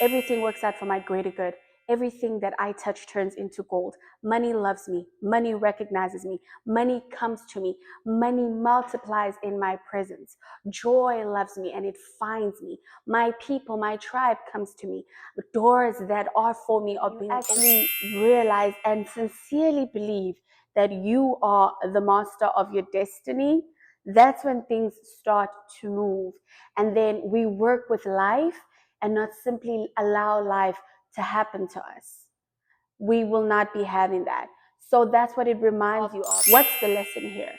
Everything works out for my greater good. Everything that I touch turns into gold. Money loves me. Money recognizes me. Money comes to me. Money multiplies in my presence. Joy loves me and it finds me. My people, my tribe comes to me. Doors that are for me are being actually realize and sincerely believe that you are the master of your destiny. That's when things start to move. And then we work with life and not simply allow life to happen to us. We will not be having that. So that's what it reminds you of. What's the lesson here?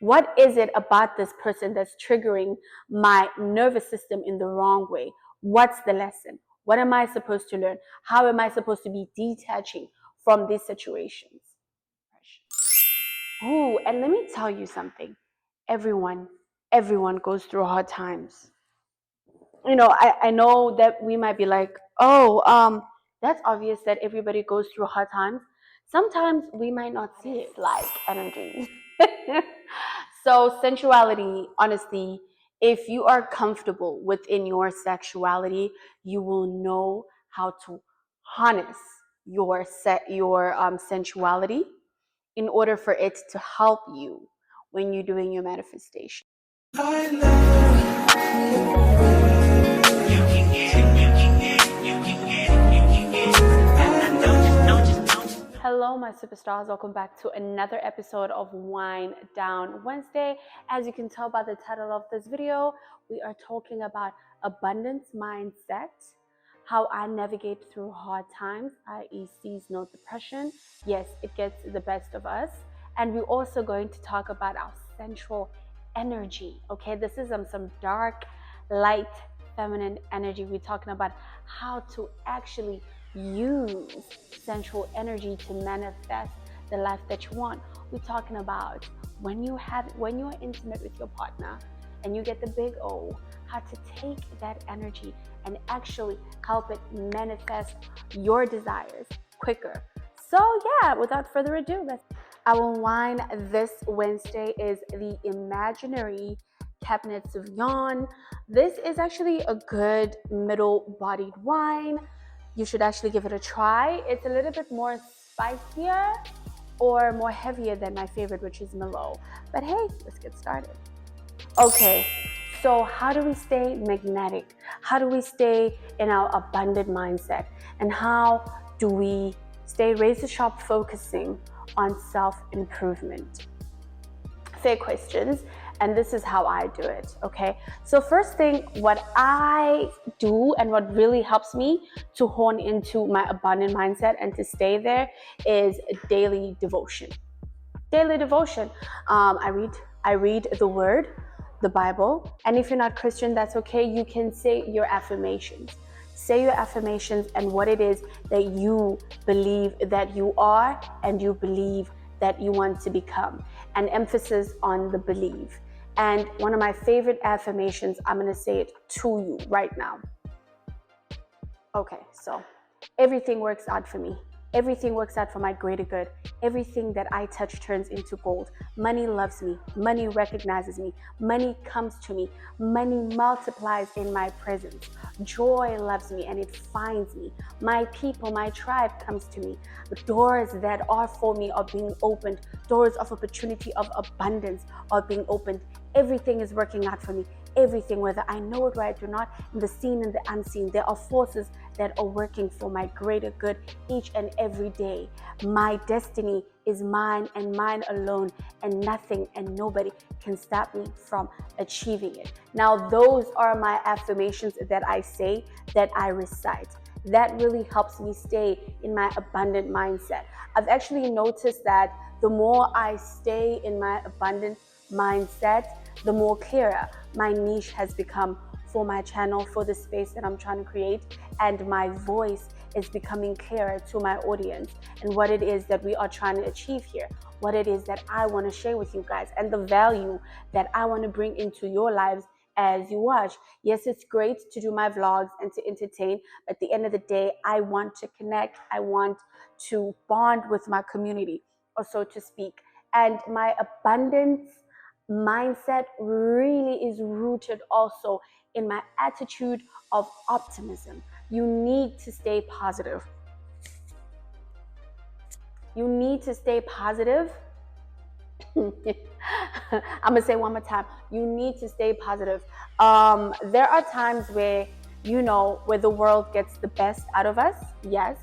What is it about this person that's triggering my nervous system in the wrong way? What's the lesson? What am I supposed to learn? How am I supposed to be detaching from these situations? Oh, and let me tell you something. Everyone goes through hard times. I know that we might be like, oh, that's obvious that everybody goes through hard times. Sometimes we might not see it like energy. So sensuality, honestly, if you are comfortable within your sexuality, you will know how to harness your sensuality in order for it to help you when you're doing your manifestation. Hello, my superstars. Welcome back to another episode of Wind Down Wednesday. As you can tell by the title of this video, we are talking about abundance mindset, how I navigate through hard times, i.e. seasonal depression. Yes, it gets the best of us. And we're also going to talk about our sensual energy. Okay, this is some dark, light, feminine energy. We're talking about how to actually use sensual energy to manifest the life that you want. We're talking about when you're intimate with your partner and you get the big O, how to take that energy and actually help it manifest your desires quicker. So yeah, without further ado, our wine this Wednesday is the Imaginary Cabernet Sauvignon. This is actually a good middle-bodied wine. You should actually give it a try. It's a little bit more spicier or more heavier than my favorite, which is Merlot. But hey, let's get started. Okay, so how do we stay magnetic? How do we stay in our abundant mindset? And how do we stay razor sharp focusing on self-improvement? Fair questions, and this is how I do it, okay? So first thing, what I do and what really helps me to hone into my abundant mindset and to stay there is daily devotion. Daily devotion. I read the word, the Bible, and if you're not Christian, that's okay. You can say your affirmations. Say your affirmations and what it is that you believe that you are and you believe that you want to become. An emphasis on the belief. And one of my favorite affirmations, I'm going to say it to you right now. Okay, so everything works out for me. Everything works out for my greater good. Everything that I touch turns into gold. Money loves me. Money recognizes me. Money comes to me. Money multiplies in my presence. Joy loves me and it finds me. My people, my tribe comes to me. Doors that are for me are being opened. Doors of opportunity, of abundance are being opened. Everything is working out for me. Everything, whether I know it right or not, in the seen and the unseen, there are forces that are working for my greater good each and every day. My destiny is mine and mine alone, and nothing and nobody can stop me from achieving it. Now, those are my affirmations that I say, that I recite. That really helps me stay in my abundant mindset. I've actually noticed that the more I stay in my abundant mindset, the more clearer my niche has become for my channel, for the space that I'm trying to create, and my voice is becoming clearer to my audience and what it is that we are trying to achieve here, what it is that I want to share with you guys, and the value that I want to bring into your lives as you watch. Yes, it's great to do my vlogs and to entertain, but at the end of the day, I want to connect. I want to bond with my community, or so to speak. And my abundance mindset really is rooted also in my attitude of optimism. You need to stay positive. You need to stay positive. I'm gonna say one more time. You need to stay positive. There are times where, where the world gets the best out of us. Yes.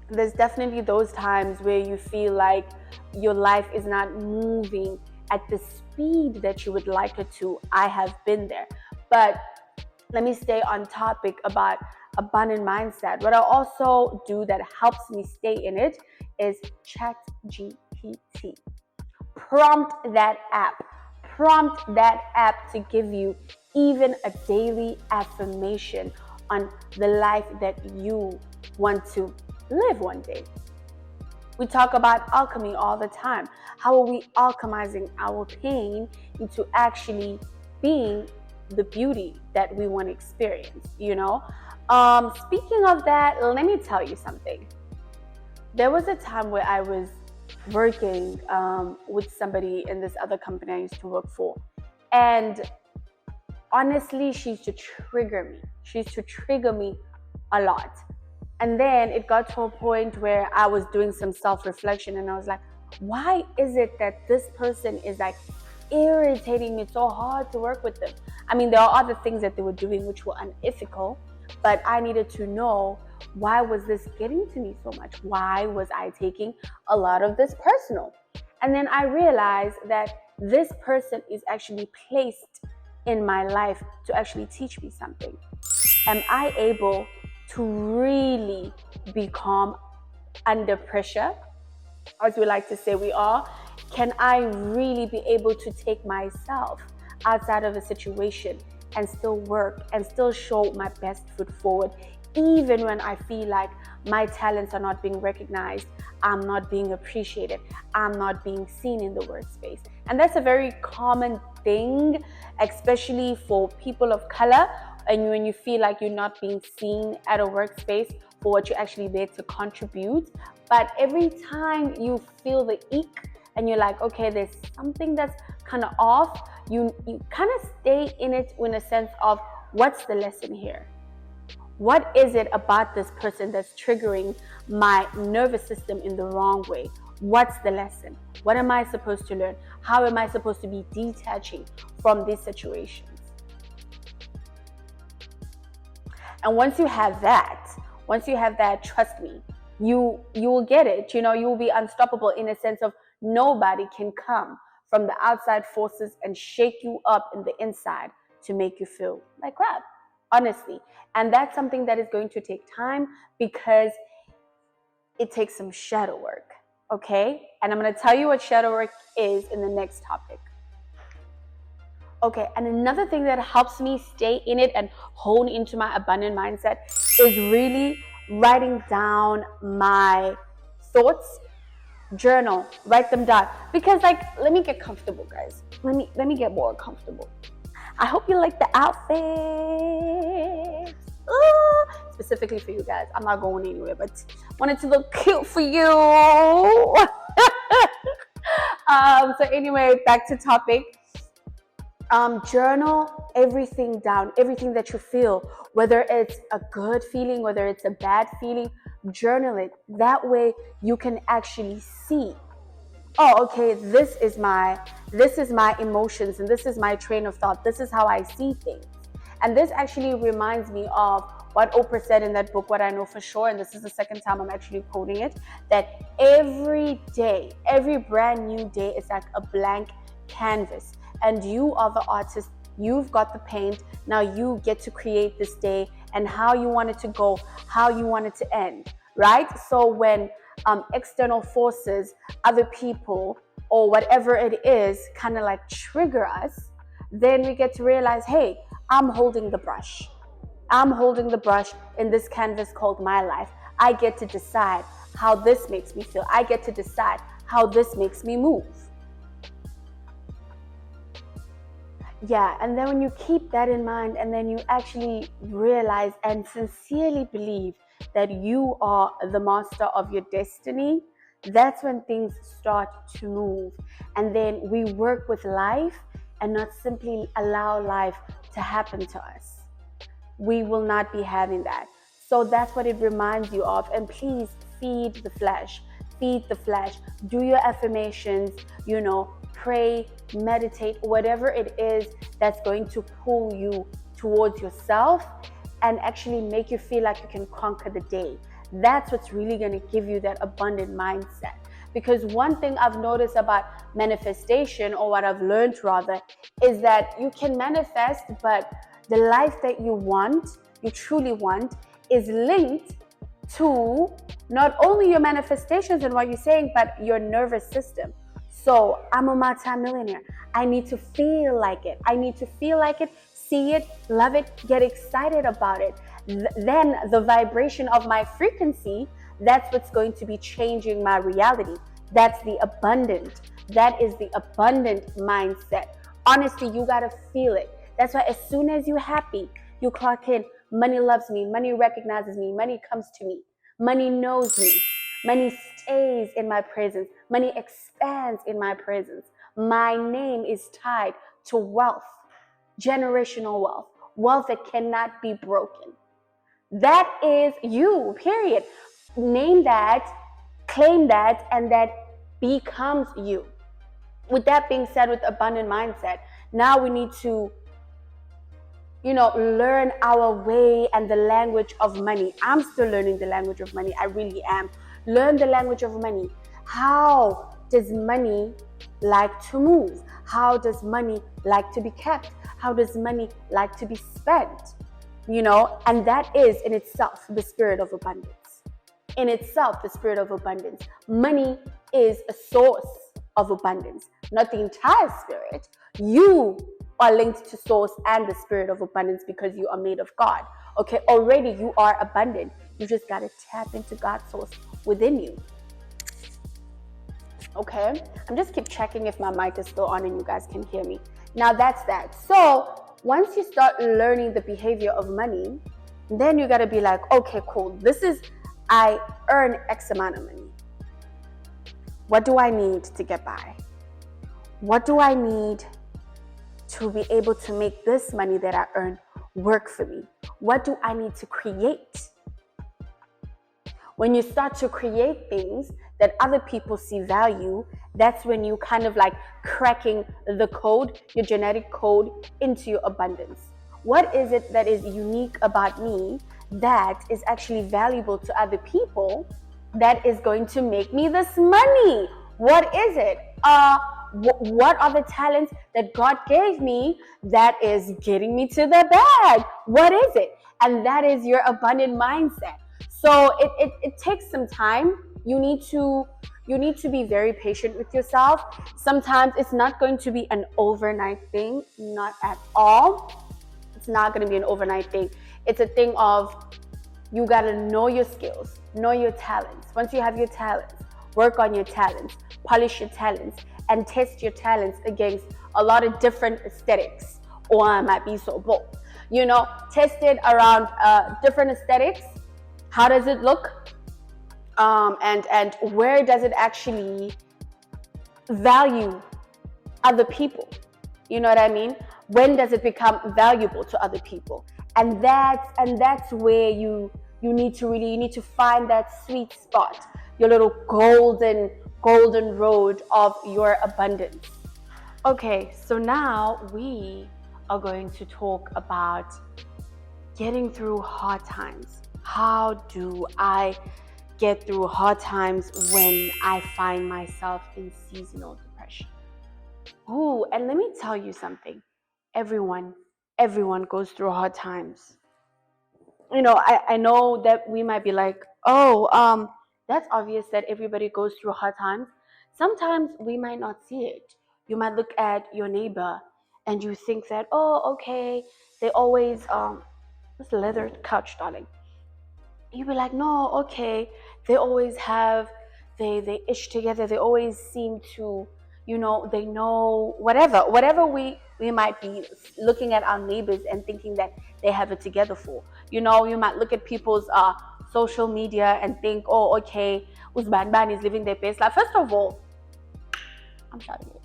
There's definitely those times where you feel like your life is not moving at the speed that you would like it to. I have been there. But let me stay on topic about abundant mindset. What I also do that helps me stay in it is ChatGPT. Prompt that app. Prompt that app to give you even a daily affirmation on the life that you want to live one day. We talk about alchemy all the time. How are we alchemizing our pain into actually being the beauty that we want to experience, Speaking of that, let me tell you something. There was a time where I was working with somebody in this other company I used to work for. And honestly, she used to trigger me. She used to trigger me a lot. And then it got to a point where I was doing some self-reflection and I was like, why is it that this person is like irritating me so hard to work with them? I mean, there are other things that they were doing which were unethical, but I needed to know, why was this getting to me so much? Why was I taking a lot of this personal? And then I realized that this person is actually placed in my life to actually teach me something. Am I able to really be calm under pressure, as we like to say we are? Can I really be able to take myself outside of a situation and still work and still show my best foot forward, even when I feel like my talents are not being recognized, I'm not being appreciated, I'm not being seen in the workspace? And that's a very common thing, especially for people of color. And when you feel like you're not being seen at a workspace for what you're actually there to contribute. But every time you feel the ick and you're like, okay, there's something that's kind of off, you kind of stay in it in a sense of, what's the lesson here? What is it about this person that's triggering my nervous system in the wrong way? What's the lesson? What am I supposed to learn? How am I supposed to be detaching from these situations? And once you have that, trust me, you will get it. You will be unstoppable in a sense of, nobody can come from the outside forces and shake you up in the inside to make you feel like crap, honestly. And that's something that is going to take time, because it takes some shadow work, okay? And I'm going to tell you what shadow work is in the next topic. Okay, and another thing that helps me stay in it and hone into my abundant mindset is really writing down my thoughts. Journal, write them down. Because let me get comfortable, guys. Let me get more comfortable. I hope you like the outfit. Specifically for you guys. I'm not going anywhere, but wanted to look cute for you. So anyway, back to topic. Journal everything down, everything that you feel, whether it's a good feeling, whether it's a bad feeling, journal it. That way you can actually see, oh, okay, this is my emotions, and this is my train of thought. This is how I see things. And this actually reminds me of what Oprah said in that book, What I Know for Sure, and this is the second time I'm actually quoting it, that every day, every brand new day is like a blank canvas. And you are the artist, you've got the paint, now you get to create this day and how you want it to go, how you want it to end, right? So when external forces, other people, or whatever it is, kind of like trigger us, then we get to realize, hey, I'm holding the brush. I'm holding the brush in this canvas called my life. I get to decide how this makes me feel. I get to decide how this makes me move. Yeah, and then when you keep that in mind, and then you actually realize and sincerely believe that you are the master of your destiny, That's when things start to move. And then we work with life and not simply allow life to happen to us. We will not be having that. So that's what it reminds you of. And please feed the flesh. Feed the flesh. Do your affirmations, pray, meditate, whatever it is that's going to pull you towards yourself and actually make you feel like you can conquer the day. That's what's really going to give you that abundant mindset. Because one thing I've noticed about manifestation, or what I've learned rather, is that you can manifest, but the life that you truly want, is linked to not only your manifestations and what you're saying, but your nervous system. So I'm a multi-millionaire. I need to feel like it. See it, love it, get excited about it. Then the vibration of my frequency, that's what's going to be changing my reality. That is the abundant mindset. Honestly, you got to feel it. That's why as soon as you're happy, you clock in, money loves me, money recognizes me, money comes to me, money knows me, money stays in my presence, money expands in my presence. My name is tied to wealth, generational wealth, wealth that cannot be broken. That is you, period. Name that, claim that, and that becomes you. With that being said, with abundant mindset, now we need to learn our way and the language of money. I'm still learning the language of money. I really am. Learn the language of money. How does money like to move? How does money like to be kept? How does money like to be spent? And that is in itself the spirit of abundance. Money is a source of abundance, not the entire spirit. You are linked to source and the spirit of abundance because you are made of God. Okay, already you are abundant. You just got to tap into God's source within you. Okay, I'm just keep checking if my mic is still on and you guys can hear me. Now that's that. So once you start learning the behavior of money, then you got to be like, okay, cool. I earn X amount of money. What do I need to get by? What do I need to be able to make this money that I earn work for me? What do I need to create? When you start to create things that other people see value, that's when you kind of like cracking the code, your genetic code into your abundance. What is it that is unique about me that is actually valuable to other people that is going to make me this money? What is it? What are the talents that God gave me that is getting me to the bag? What is it? And that is your abundant mindset. So it takes some time. You need to be very patient with yourself. Sometimes it's not going to be an overnight thing, not at all. It's not going to be an overnight thing. It's a thing of you got to know your skills, know your talents. Once you have your talents, work on your talents, polish your talents, and test your talents against a lot of different aesthetics. Or I might be so bold. Test it around different aesthetics. How does it look? And where does it actually value other people? You know what I mean? When does it become valuable to other people? And that's where you need to find that sweet spot, your little golden road of your abundance. Okay, so now we are going to talk about getting through hard times. How do I get through hard times when I find myself in seasonal depression? Ooh, and let me tell you something. Everyone goes through hard times. I know that we might be like, that's obvious that everybody goes through hard times. Sometimes we might not see it. You might look at your neighbor and you think that, oh, okay, they always, this leather couch, darling. You'd be like, no, okay, they always have, they ish together. They always seem to, they know whatever we might be looking at our neighbors and thinking that they have it together for. You might look at people's social media and think, oh, okay, Uzban Ban is living their best life. First of all, I'm shouting it.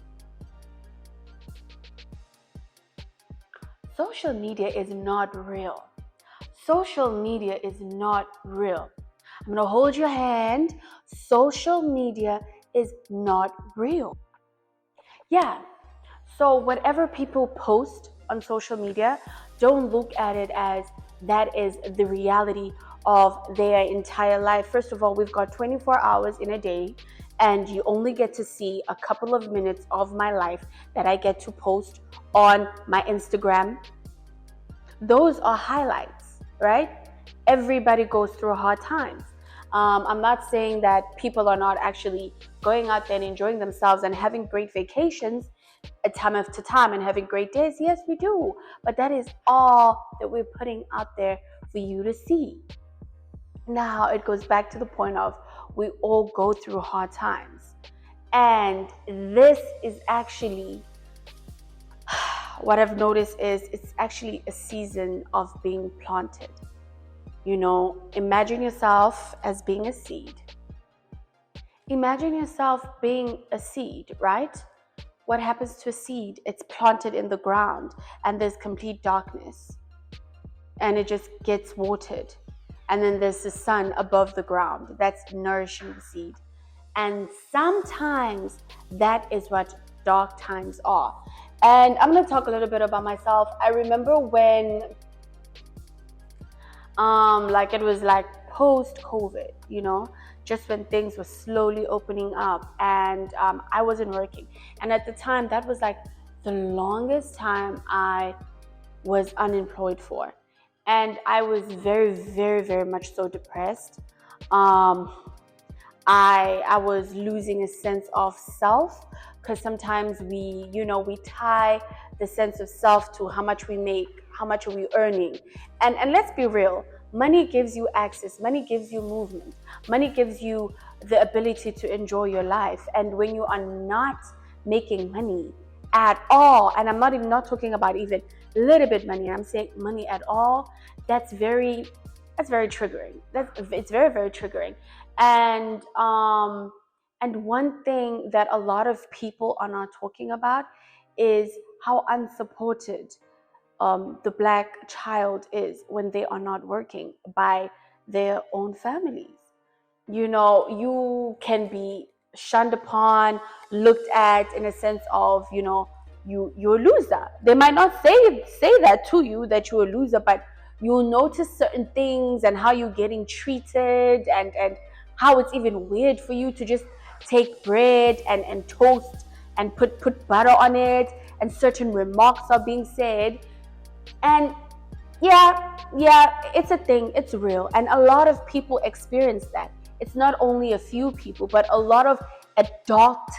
Social media is not real. Social media is not real. I'm going to hold your hand. Social media is not real. Yeah. So whatever people post on social media, don't look at it as that is the reality of their entire life. First of all, we've got 24 hours in a day, and you only get to see a couple of minutes of my life that I get to post on my Instagram. Those are highlights, right? Everybody goes through hard times. I'm not saying that people are not actually going out there and enjoying themselves and having great vacations at time after time and having great days. Yes, we do. But that is all that we're putting out there for you to see. Now it goes back to the point of we all go through hard times. And this is actually what I've noticed is it's actually a season of being planted. You know, imagine yourself as being a seed. Imagine yourself being a seed, right? What happens to a seed? It's planted in the ground and there's complete darkness. And it just gets watered. And then there's the sun above the ground that's nourishing the seed. And sometimes that is what dark times are. And I'm going to talk a little bit about myself. I remember when it was like post-COVID, you know, just when things were slowly opening up, and I wasn't working. And at the time, that was like the longest time I was unemployed for. And I was very, very, very much so depressed. I was losing a sense of self, because sometimes we tie the sense of self to how much we make, how much are we earning. And let's be real, money gives you access, money gives you movement, money gives you the ability to enjoy your life. And when you are not making money at all, and I'm not talking about even a little bit money, I'm saying money at all, that's very triggering. It's very, very triggering. And one thing that a lot of people are not talking about is how unsupported the Black child is when they are not working by their own families. You know, you can be shunned upon, looked at in a sense of, you know, you're a loser. They might not say that to you, that you're a loser, but you'll notice certain things and how you're getting treated, and how it's even weird for you to just take bread and toast and put butter on it, and certain remarks are being said. And yeah, it's a thing, it's real. And a lot of people experience that. It's not only a few people, but a lot of adult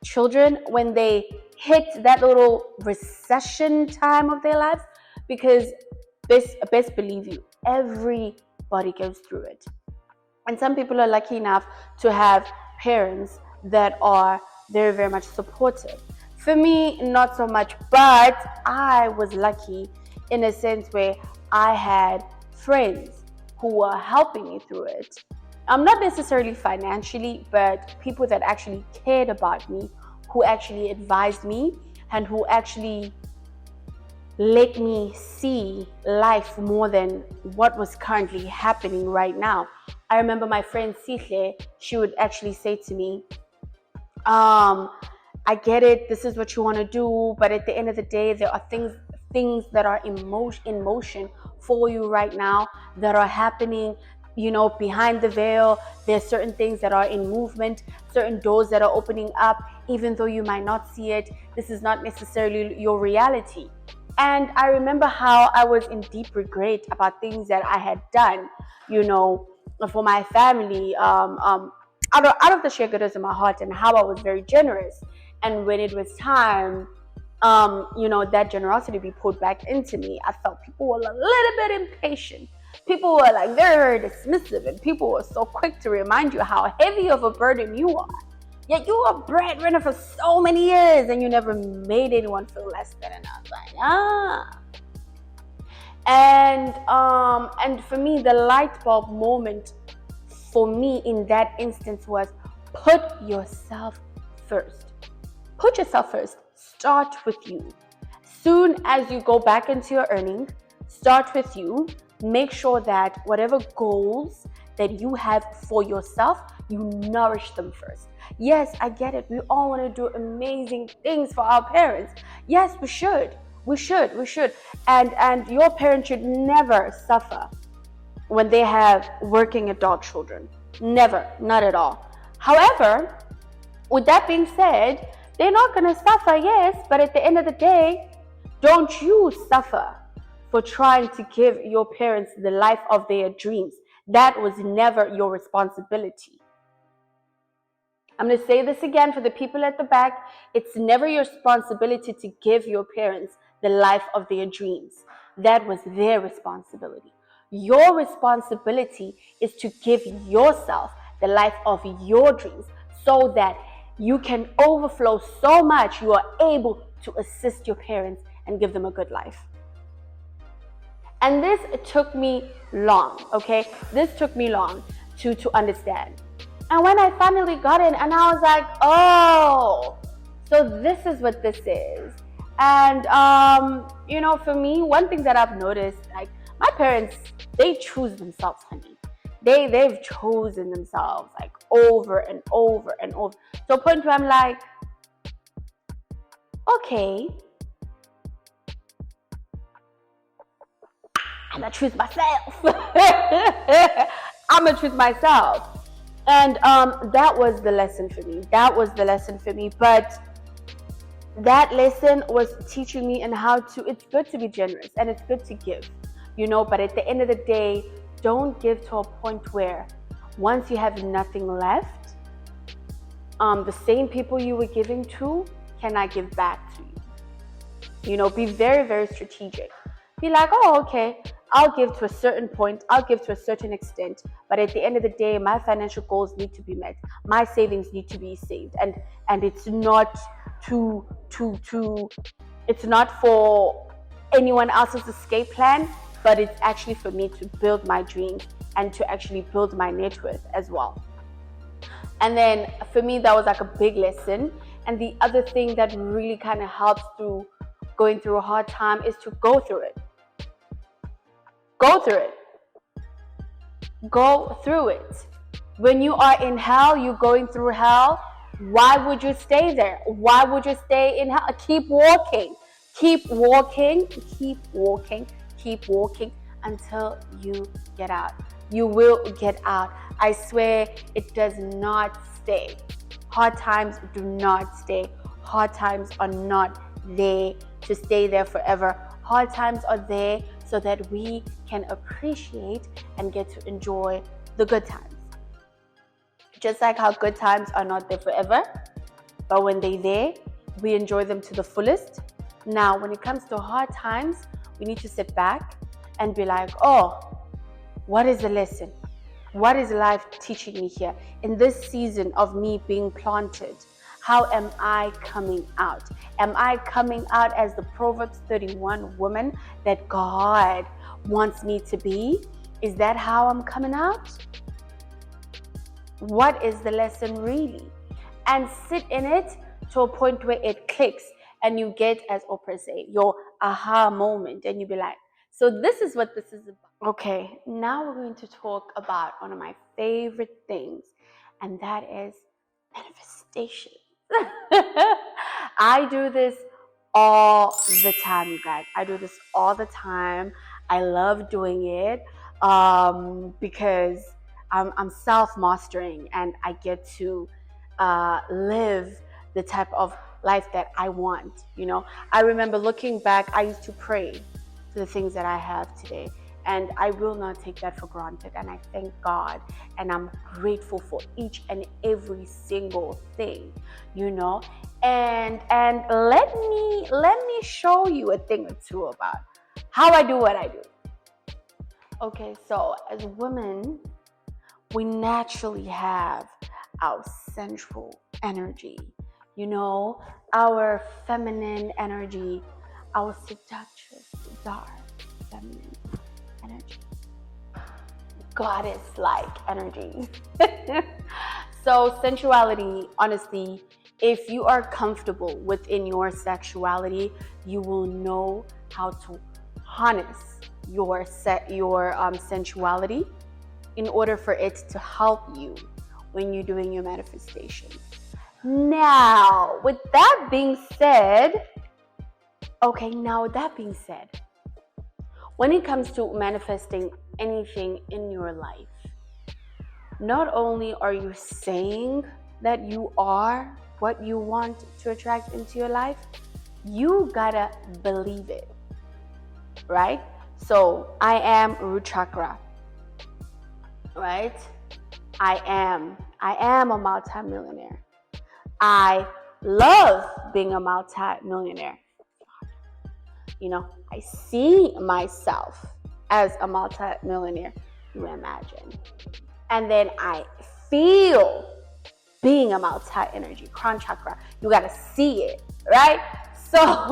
children when they hit that little recession time of their lives, because best believe you, everybody goes through it. And some people are lucky enough to have parents that are very, very much supportive. For me, not so much, but I was lucky in a sense where I had friends who were helping me through it. Not necessarily financially, but people that actually cared about me, who actually advised me, and who actually let me see life more than what was currently happening right now. I remember my friend Sihle, she would actually say to me, I get it, this is what you want to do, but at the end of the day, there are things that are in motion for you right now, that are happening, you know, behind the veil. There's certain things that are in movement, certain doors that are opening up, even though you might not see it. This is not necessarily your reality. And I remember how I was in deep regret about things that I had done, you know, for my family, out of the sheer goodness of my heart, and how I was very generous. And when it was time, you know, that generosity be poured back into me, I felt people were a little bit impatient. People were like very, very dismissive, and people were so quick to remind you how heavy of a burden you are. Yet you were breadwinner for so many years and you never made anyone feel less than. And I was like, And for me, the light bulb moment for me in that instance was put yourself first. Put yourself first. Start with you. Soon as you go back into your earning, start with you. Make sure that whatever goals that you have for yourself, you nourish them first. Yes, I get it. We all want to do amazing things for our parents. Yes, we should. We should. And your parents should never suffer when they have working adult children. Never, not at all. However, with that being said, they're not going to suffer, yes, but at the end of the day, don't you suffer for trying to give your parents the life of their dreams. That was never your responsibility. I'm going to say this again for the people at the back. It's never your responsibility to give your parents the life of their dreams. That was their responsibility. Your responsibility is to give yourself the life of your dreams so that you can overflow so much you are able to assist your parents and give them a good life. And this took me long, okay? This took me long to understand. And when I finally got in, and I was like, oh, so this is what this is. And, for me, one thing that I've noticed, like, my parents, they choose themselves, honey. They've chosen themselves, like, over and over and over. To a point where I'm like, okay, I'm gonna choose myself. I'm gonna choose myself. And that was the lesson for me. But that lesson was teaching me how it's good to be generous and it's good to give, but at the end of the day, don't give to a point where once you have nothing left, the same people you were giving to cannot give back to you. Be very, very strategic. Be like, oh, okay, I'll give to a certain point, I'll give to a certain extent, but at the end of the day, my financial goals need to be met. My savings need to be saved. And it's not it's not for anyone else's escape plan, but it's actually for me to build my dreams and to actually build my net worth as well. And then for me, that was like a big lesson. And the other thing that really kind of helps through going through a hard time is to go through it. Go through it. When you are in hell, you're going through hell. Why would you stay there? Why would you stay in hell? Keep walking until you get out. You will get out. I swear, it does not stay. Hard times do not stay. Hard times are not there to stay there forever. Hard times are there so that we can appreciate and get to enjoy the good times. Just like how good times are not there forever, but when they're there, we enjoy them to the fullest. Now, when it comes to hard times, we need to sit back and be like, oh, what is the lesson? What is life teaching me here? In this season of me being planted, how am I coming out? Am I coming out as the Proverbs 31 woman that God wants me to be? Is that how I'm coming out? What is the lesson really? And sit in it to a point where it clicks and you get, as Oprah say, your aha moment, and you be like, so this is what this is about. Okay, now we're going to talk about one of my favorite things, and that is manifestation. I do this all the time, you guys. I do this all the time. I love doing it because I'm self-mastering and I get to live the type of life that I want. I remember looking back, I used to pray to the things that I have today. And I will not take that for granted. And I thank God. And I'm grateful for each and every single thing, And let me show you a thing or two about how I do what I do. Okay, so as women, we naturally have our sensual energy, our feminine energy, our seductress, dark feminine energy. goddess-like energy. So sensuality, honestly, if you are comfortable within your sexuality, you will know how to harness your sensuality in order for it to help you when you're doing your manifestation. Now, with that being said, when it comes to manifesting anything in your life, not only are you saying that you are what you want to attract into your life, you gotta believe it, right? So I am root chakra, right? I am a multi-millionaire. I love being a multi-millionaire. I see myself as a multi-millionaire, you imagine. And then I feel being a multi-energy, crown chakra. You gotta see it, right? So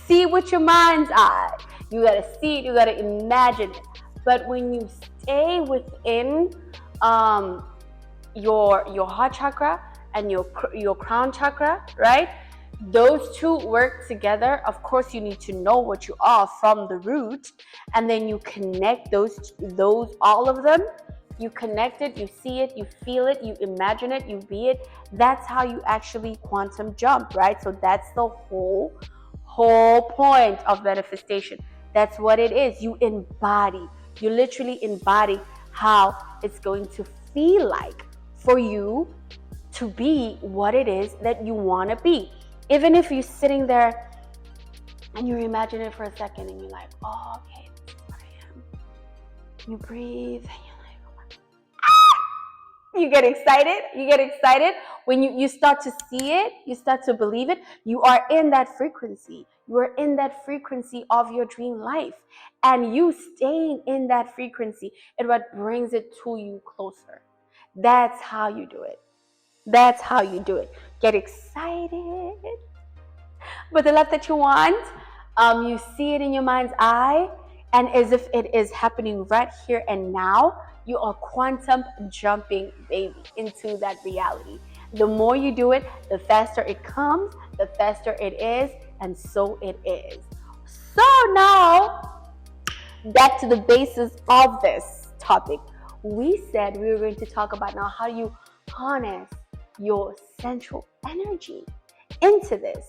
see it with your mind's eye. You gotta see it, you gotta imagine it. But when you stay within your heart chakra and your crown chakra, right? Those two work together. Of course, you need to know what you are from the root, and then you connect those all of them. You connect it, you see it, you feel it, you imagine it, you be it. That's how you actually quantum jump, right? So that's the whole point of manifestation. That's what it is. You literally embody how it's going to feel like for you to be what it is that you want to be. Even if you're sitting there and you imagine it for a second and you're like, oh, okay, this is what I am. You breathe and you're like, oh my God. You get excited when you start to see it, you start to believe it. You are in that frequency. You are in that frequency of your dream life, and you staying in that frequency is what brings it to you closer. That's how you do it. Get excited with the life that you want. You see it in your mind's eye, and as if it is happening right here and now, you are quantum jumping, baby, into that reality. The more you do it, the faster it comes, the faster it is, and so it is. So now, back to the basis of this topic. We said we were going to talk about now how you harness your sensual energy into this.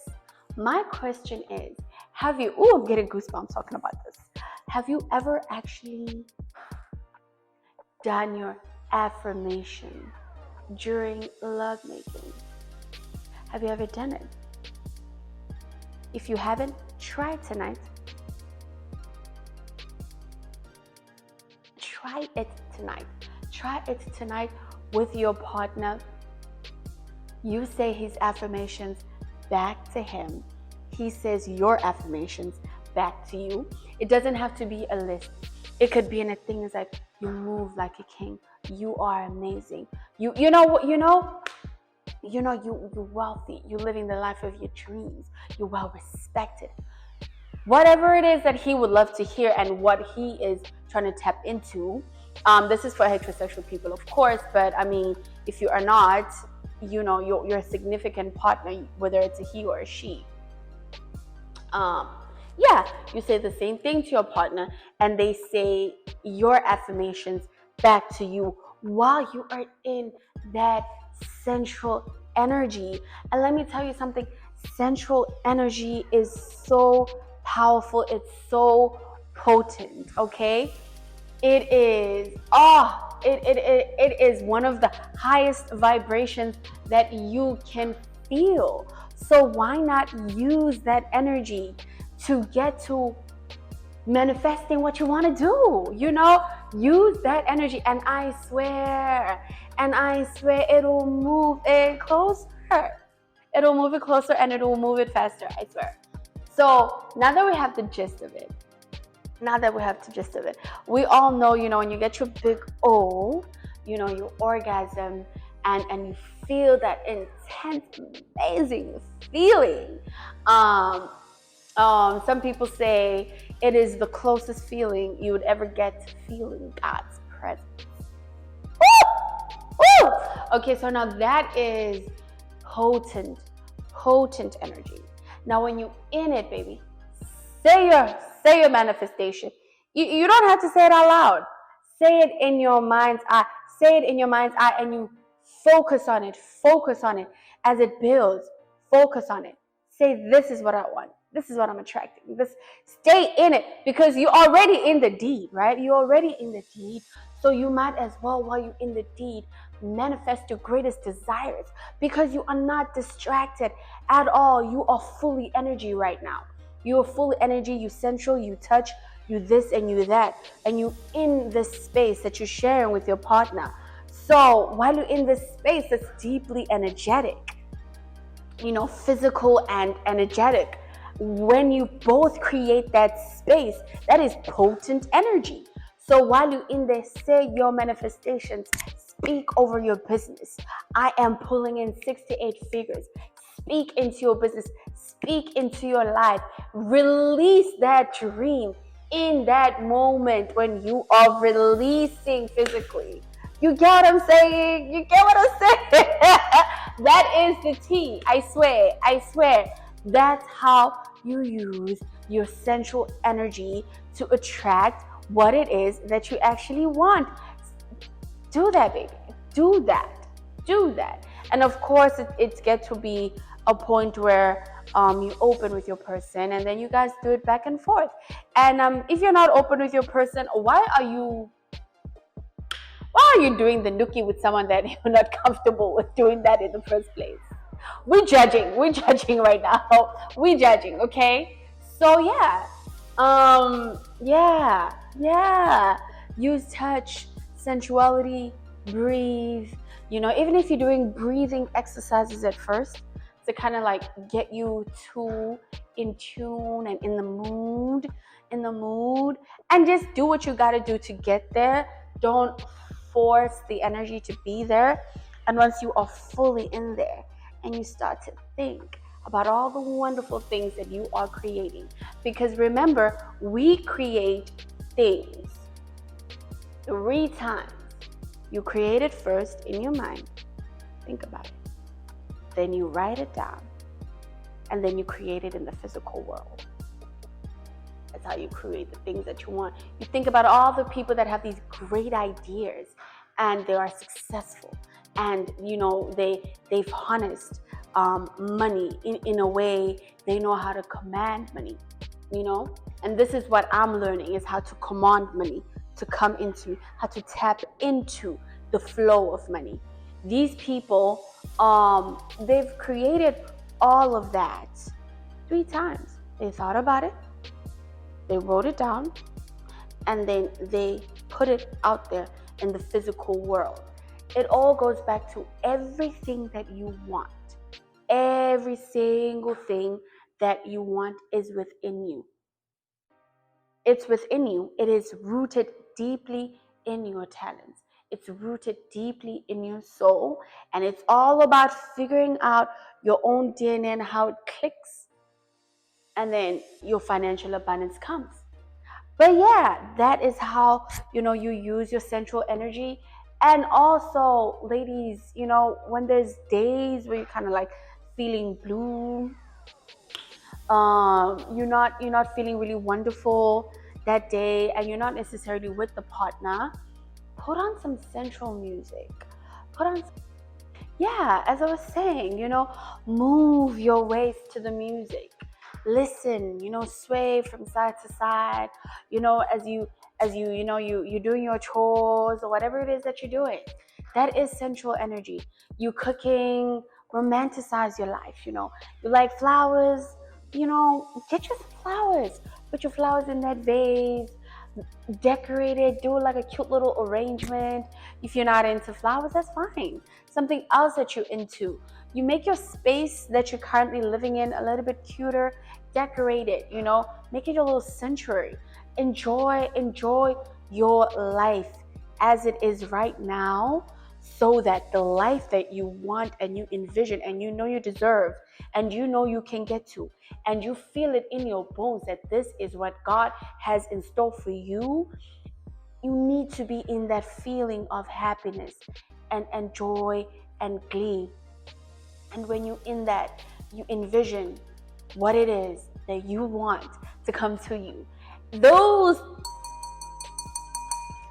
My question is, I'm getting goosebumps talking about this. Have you ever actually done your affirmation during lovemaking? Have you ever done it? If you haven't, try it tonight. Try it tonight with your partner. You say his affirmations back to him. He says your affirmations back to you. It doesn't have to be a list. It could be in a thing that's like, you move like a king. You are amazing. You're wealthy. You're living the life of your dreams. You're well respected. Whatever it is that he would love to hear and what he is trying to tap into. This is for heterosexual people, of course, but I mean, if you are not, your significant partner, whether it's a he or a she, you say the same thing to your partner, and they say your affirmations back to you while you are in that sensual energy. And let me tell you something, sensual energy is so powerful, it's so potent, okay? It is it is one of the highest vibrations that you can feel. So why not use that energy to get to manifesting what you want to do? Use that energy, and I swear it'll move it closer. It'll move it closer, and it'll move it faster, I swear. So now that we have the gist of it, we all know, when you get your big O, your orgasm, and you feel that intense, amazing feeling, Some people say it is the closest feeling you would ever get to feeling God's presence. Woo! Woo! Okay, so now that is potent, potent energy. Now when you in it, baby, say your manifestation. You don't have to say it out loud. Say it in your mind's eye. Say it in your mind's eye, and you focus on it. Focus on it as it builds. Focus on it. Say, this is what I want. This is what I'm attracting. This, stay in it, because you're already in the deed, right? You're already in the deed. So you might as well, while you're in the deed, manifest your greatest desires, because you are not distracted at all. You are fully energy right now. You are full energy. You sensual. You touch. You this and you that, and you in this space that you're sharing with your partner. So while you're in this space that's deeply energetic, physical and energetic, when you both create that space, that is potent energy. So while you're in there, say your manifestations, speak over your business. I am pulling in 6 to 8 figures. Speak into your business, speak into your life, release that dream in that moment when you are releasing physically. You get what I'm saying? You get what I'm saying? That is the tea. I swear. That's how you use your sensual energy to attract what it is that you actually want. Do that, baby. Do that. And of course, it's get to be a point where you open with your person, and then you guys do it back and forth. And if you're not open with your person, why are you doing the nookie with someone that you're not comfortable with doing that in the first place? We're judging right now. We're judging, okay? So yeah. Use touch, sensuality, breathe. Even if you're doing breathing exercises at first, to kind of like get you in tune and in the mood, and just do what you got to do to get there. Don't force the energy to be there. And once you are fully in there, and you start to think about all the wonderful things that you are creating. Because remember, we create things 3 times. You create it first in your mind. Think about it. Then you write it down. And then you create it in the physical world. That's how you create the things that you want. You think about all the people that have these great ideas, and they are successful. And they've harnessed money in a way. They know how to command money, and this is what I'm learning, is how to command money to come into me, how to tap into the flow of money. These people, they've created all of that 3 times. They thought about it, they wrote it down, and then they put it out there in the physical world. It all goes back to everything that you want. Every single thing that you want is within you. It's within you. It is rooted deeply in your talents. It's rooted deeply in your soul. And it's all about figuring out your own DNA and how it clicks. And then your financial abundance comes. But yeah, that is how, you use your sensual energy. And also, ladies, when there's days where you're kind of like feeling blue, you're not feeling really wonderful that day, and you're not necessarily with the partner, put on some sensual music. As I was saying, move your waist to the music. Listen, sway from side to side, as you're doing your chores or whatever it is that you're doing. That is sensual energy. You cooking, romanticize your life. You like flowers, get you some flowers. Put your flowers in that vase, decorate it, do like a cute little arrangement. If you're not into flowers, that's fine. Something else that you're into. You make your space that you're currently living in a little bit cuter, decorate it, make it a little sanctuary. Enjoy your life as it is right now, so that the life that you want and you envision and you know you deserve and you know you can get to, and you feel it in your bones that this is what God has in store for you, you need to be in that feeling of happiness and joy and glee. And when you're in that, you envision what it is that you want to come to you. Those,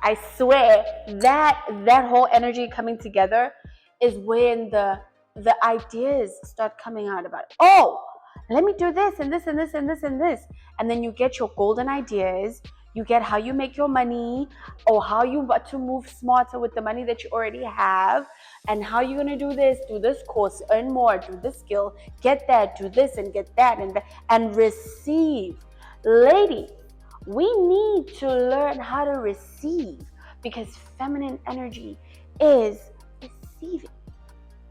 I swear, that whole energy coming together is when the ideas start coming out about, oh, let me do this and this and this and this and this. And then you get your golden ideas, you get how you make your money, or how you want to move smarter with the money that you already have, and how you're going to do this course, earn more, do this skill, get that, do this and get that, and receive. Ladies, we need to learn how to receive, because feminine energy is receiving.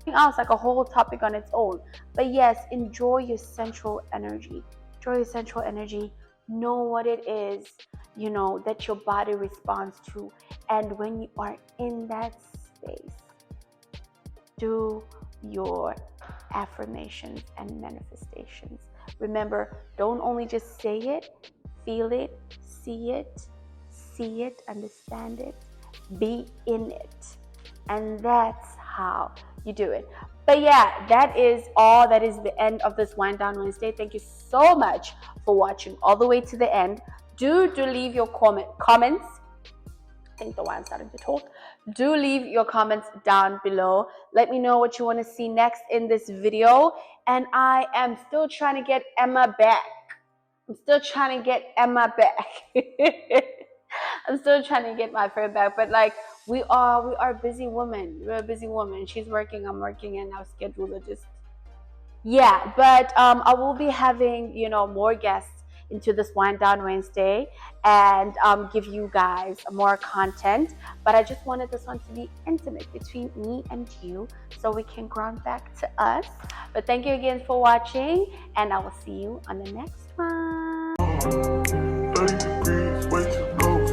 Else like a whole topic on its own. But yes, enjoy your sensual energy. Enjoy your sensual energy. Know what it is, that your body responds to. And when you are in that space, do your affirmations and manifestations. Remember, don't only just say it, feel it, see it, understand it, be in it. And that's how you do it. But yeah, that is all. That is the end of this Wind Down Wednesday. Thank you so much for watching all the way to the end. Do leave your comments. I think the wine's starting to talk. Do leave your comments down below. Let me know what you want to see next in this video. And I am still trying to get Emma back. I'm still trying to get Emma back. I'm still trying to get my friend back. But like, we are busy women. We're a busy woman. She's working, I'm working, and our schedules are just, yeah. But I will be having, more guests into this Wind Down Wednesday, and give you guys more content. But I just wanted this one to be intimate between me and you, so we can ground back to us. But thank you again for watching, and I will see you on the next one.